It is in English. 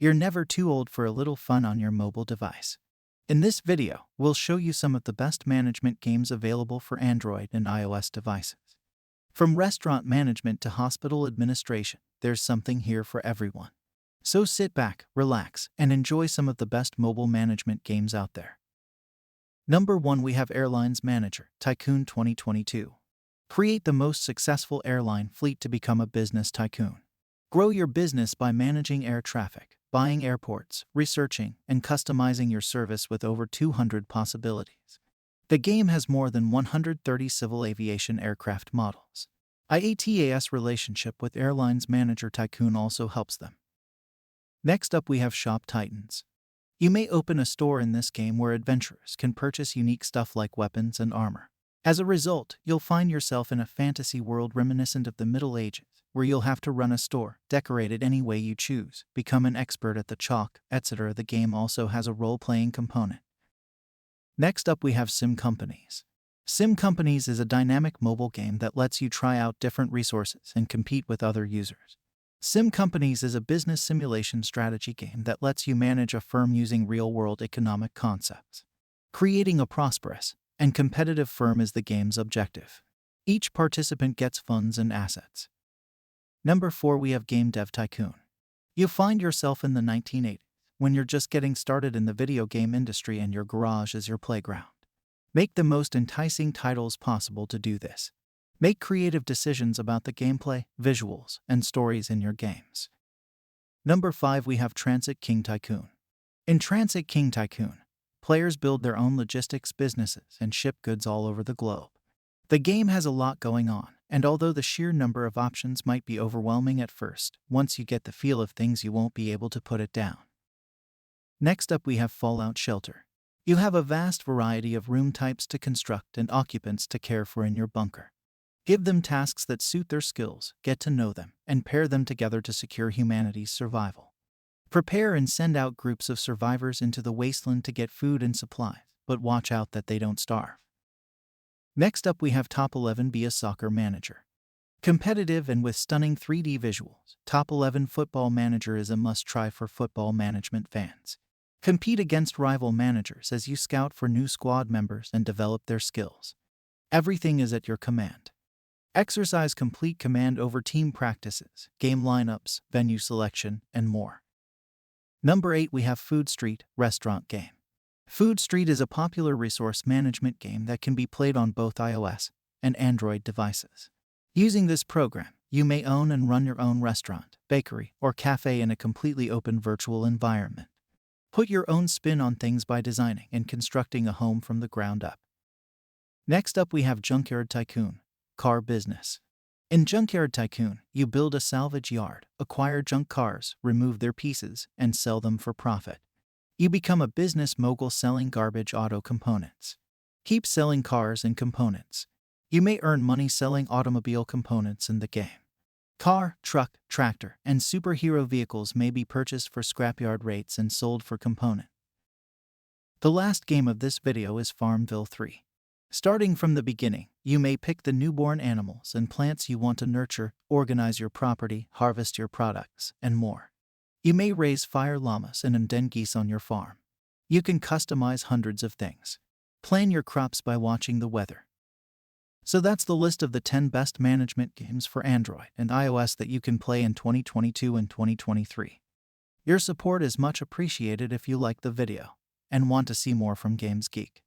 You're never too old for a little fun on your mobile device. In this video, we'll show you some of the best management games available for Android and iOS devices. From restaurant management to hospital administration, there's something here for everyone. So sit back, relax, and enjoy some of the best mobile management games out there. Number 1, we have Airlines Manager Tycoon 2022. Create the most successful airline fleet to become a business tycoon. Grow your business by managing air traffic, buying airports, researching, and customizing your service with over 200 possibilities. The game has more than 130 civil aviation aircraft models. IATA's relationship with Airlines Manager Tycoon also helps them. Next up we have Shop Titans. You may open a store in this game where adventurers can purchase unique stuff like weapons and armor. As a result, you'll find yourself in a fantasy world reminiscent of the Middle Ages, where you'll have to run a store, decorate it any way you choose, become an expert at the chalk, etc. The game also has a role-playing component. Next up we have Sim Companies. Sim Companies is a dynamic mobile game that lets you try out different resources and compete with other users. Sim Companies is a business simulation strategy game that lets you manage a firm using real-world economic concepts. Creating a prosperous and competitive firm is the game's objective. Each participant gets funds and assets. Number 4, we have Game Dev Tycoon. You find yourself in the 1980s, when you're just getting started in the video game industry and your garage is your playground. Make the most enticing titles possible to do this. Make creative decisions about the gameplay, visuals, and stories in your games. Number 5, we have Transit King Tycoon. In Transit King Tycoon, players build their own logistics businesses and ship goods all over the globe. The game has a lot going on, and although the sheer number of options might be overwhelming at first, once you get the feel of things you won't be able to put it down. Next up we have Fallout Shelter. You have a vast variety of room types to construct and occupants to care for in your bunker. Give them tasks that suit their skills, get to know them, and pair them together to secure humanity's survival. Prepare and send out groups of survivors into the wasteland to get food and supplies, but watch out that they don't starve. Next up we have Top 11 Be a Soccer Manager. Competitive and with stunning 3D visuals, Top 11 Football Manager is a must-try for football management fans. Compete against rival managers as you scout for new squad members and develop their skills. Everything is at your command. Exercise complete command over team practices, game lineups, venue selection, and more. Number 8, we have Food Street Restaurant Game. Food Street is a popular resource management game that can be played on both iOS and Android devices. Using this program, you may own and run your own restaurant, bakery, or cafe in a completely open virtual environment. Put your own spin on things by designing and constructing a home from the ground up. Next up we have Junkyard Tycoon Car Business. In Junkyard Tycoon, you build a salvage yard, acquire junk cars, remove their pieces, and sell them for profit. You become a business mogul selling garbage auto components. Keep selling cars and components. You may earn money selling automobile components in the game. Car, truck, tractor, and superhero vehicles may be purchased for scrapyard rates and sold for component. The last game of this video is FarmVille 3. Starting from the beginning, you may pick the newborn animals and plants you want to nurture, organize your property, harvest your products, and more. You may raise fire llamas and den geese on your farm. You can customize hundreds of things. Plan your crops by watching the weather. So that's the list of the 10 best management games for Android and iOS that you can play in 2022 and 2023. Your support is much appreciated if you like the video and want to see more from Games Geek.